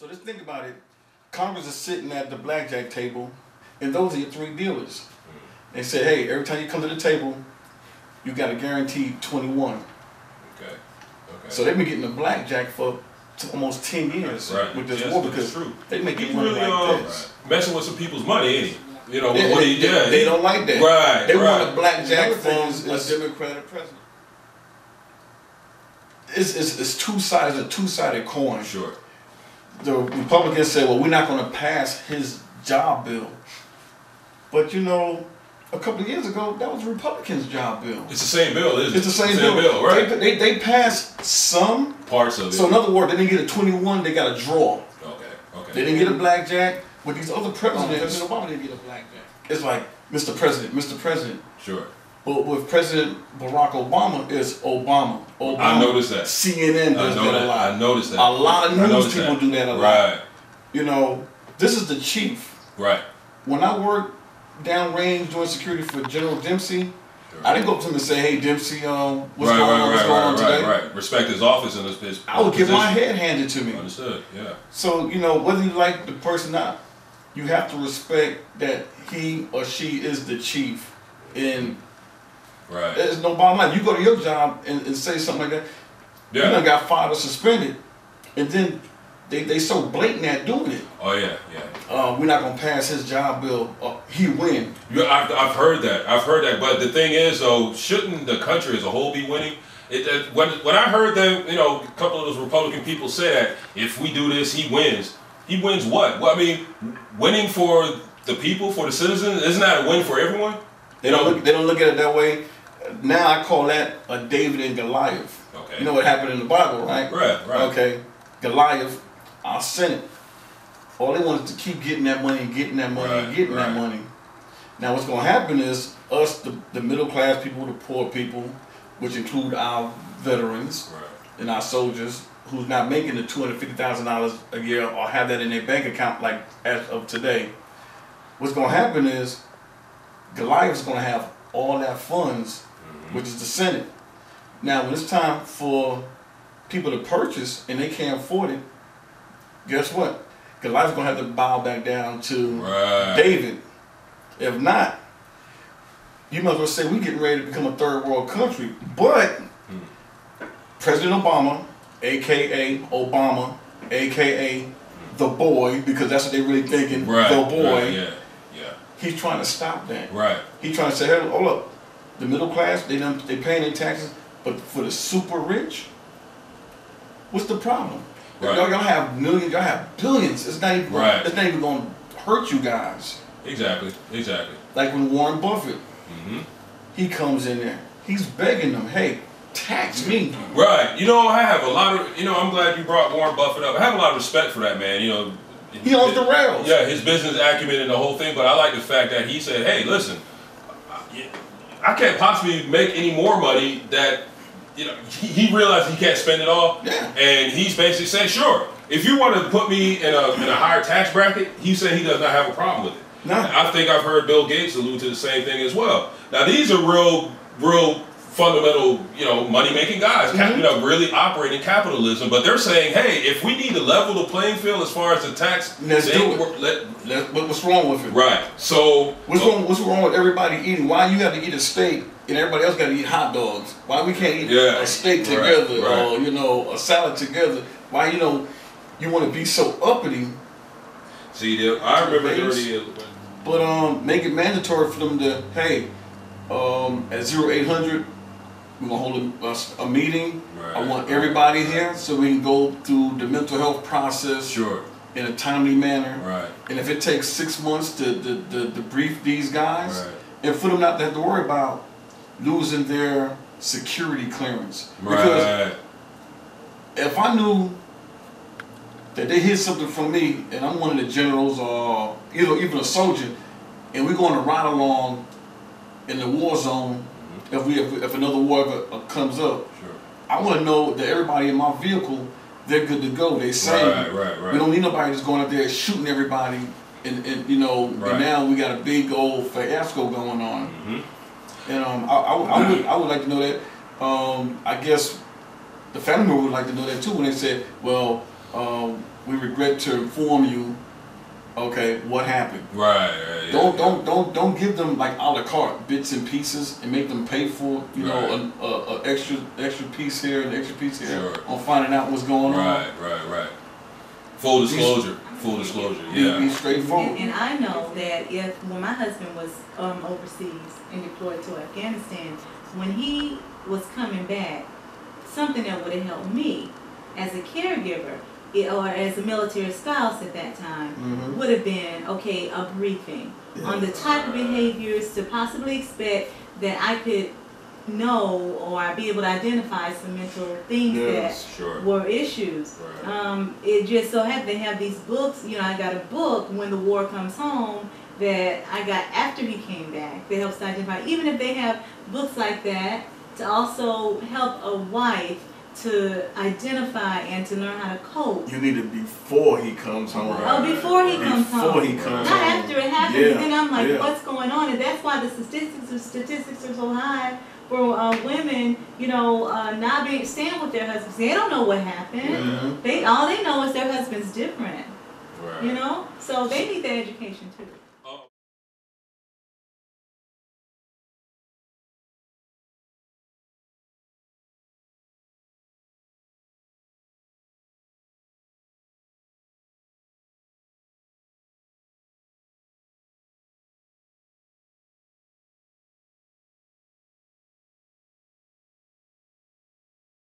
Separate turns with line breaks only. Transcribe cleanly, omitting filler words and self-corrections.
So just think about it. Congress is sitting at the blackjack table, and those are your three dealers. They said, hey, every time you come to the table, you got a guaranteed 21.
Okay.
So they've been getting the blackjack for almost 10 years with this war because they making money like this.
Messing with some people's money, ain't he? You know,
they don't like that.
Right.
They want a blackjack from a Democratic president. It's two sides, a two-sided coin.
Sure.
The Republicans say, well, we're not going to pass his job bill. But you know, a couple of years ago, that was the Republicans' job bill.
It's the same bill, isn't it?
It's the same bill,
right?
They passed some
parts of it.
So in other words, they didn't get a 21, they got a draw.
Okay.
They didn't get a blackjack, but these other presidents, President Obama didn't get a blackjack. It's like, Mr. President.
Sure.
But with President Barack Obama, it's Obama.
I noticed that.
CNN does that a lot.
I noticed that.
A lot of news people do that a lot.
Right.
You know, this is the chief.
Right.
When I worked downrange doing security for General Dempsey, I didn't go up to him and say, hey, Dempsey, what's going on today?
Right. Respect his office and his
I would get my head handed to me.
Understood, yeah.
So, you know, whether you like the person or not, you have to respect that he or she is the chief. And there's no bottom line. You go to your job and say something like that, you done got fired or suspended, and then they so blatant at doing it.
Oh, yeah.
We're not going to pass his job bill. He win.
Yeah, I've heard that. But the thing is, though, shouldn't the country as a whole be winning? When I heard them, you know, a couple of those Republican people say that if we do this, he wins. He wins what? Well, I mean, winning for the people, for the citizens, isn't that a win for everyone?
They don't look at it that way. Now I call that a David and Goliath.
Okay.
You know what happened in the Bible, right?
Right.
Okay. Goliath, our Senate. All they want is to keep getting that money and getting that money and getting that money. Now what's going to happen is us, the middle class people, the poor people, which include our veterans and our soldiers, who's not making the $250,000 a year or have that in their bank account like as of today. What's going to happen is Goliath's going to have all that funds, which is the Senate. Now, when it's time for people to purchase and they can't afford it, guess what? Goliath's going to have to bow back down to David. If not, you might as well say we're getting ready to become a third world country. But President Obama, a.k.a. Obama, a.k.a. the boy, because that's what they're really thinking, the boy. He's trying to stop that. He's trying to say, hey, hold up, the middle class, they paying their taxes, but for the super rich, what's the problem? Y'all have millions, y'all have billions. It's not even it's not even going to hurt you guys.
Exactly.
Like when Warren Buffett, he comes in there, he's begging them, hey, tax me.
Right. You know, I have a lot of, you know, I'm glad you brought Warren Buffett up. I have a lot of respect for that man, you know.
He owns the rails.
Yeah, his business acumen and the whole thing, but I like the fact that he said, hey, listen, I can't possibly make any more money that, you know, he realized he can't spend it all.
Yeah.
And he's basically saying, sure, if you want to put me in a higher tax bracket, he said he does not have a problem with it.
No.
I think I've heard Bill Gates allude to the same thing as well. Now, these are real fundamental, you know, money-making guys, you know, really operating capitalism. But they're saying, hey, if we need to level the playing field as far as the tax,
let's do it. What's wrong with it?
Right. So
what's wrong with everybody eating? Why you got to eat a steak and everybody else got to eat hot dogs? Why we can't eat a steak together or you know a salad together? Why you want to be so uppity?
See, I remember
but make it mandatory for them to at 0800. We're going to hold a meeting. I want everybody here so we can go through the mental health process in a timely manner. And if it takes 6 months to brief these guys, and for them not to have to worry about losing their security clearance. Because if I knew that they hid something from me and I'm one of the generals or even a soldier, and we're going to ride along in the war zone, if another war ever comes up, I want to know that everybody in my vehicle, they're good to go. They say we don't need nobody just going up there shooting everybody, and you know, and now we got a big old fiasco going on. And I would like to know that. I guess the family member would like to know that too when they said, well, we regret to inform you. Okay, what happened?
Right. Yeah,
Don't give them like a la carte bits and pieces and make them pay for know a extra piece here and extra piece here on finding out what's going on.
Right. Full disclosure. Yeah.
Be straightforward.
And I know that when my husband was overseas and deployed to Afghanistan, when he was coming back, something that would have helped me as a caregiver or as a military spouse at that time would have been, okay, a briefing on the type of behaviors to possibly expect that I could know or I'd be able to identify some mental things that were issues. It just so happened they have these books. You know, I got a book, When the War Comes Home, that I got after he came back that helps to identify. Even if they have books like that to also help a wife to identify and to learn how to cope.
You need it before he comes home.
Oh, before he comes home.
Before he comes
Not
home.
after it happens. And then I'm like, what's going on? And that's why the statistics are so high for women, you know, not staying with their husbands. They don't know what happened. All they know is their husband's different. You know? So they need that education too.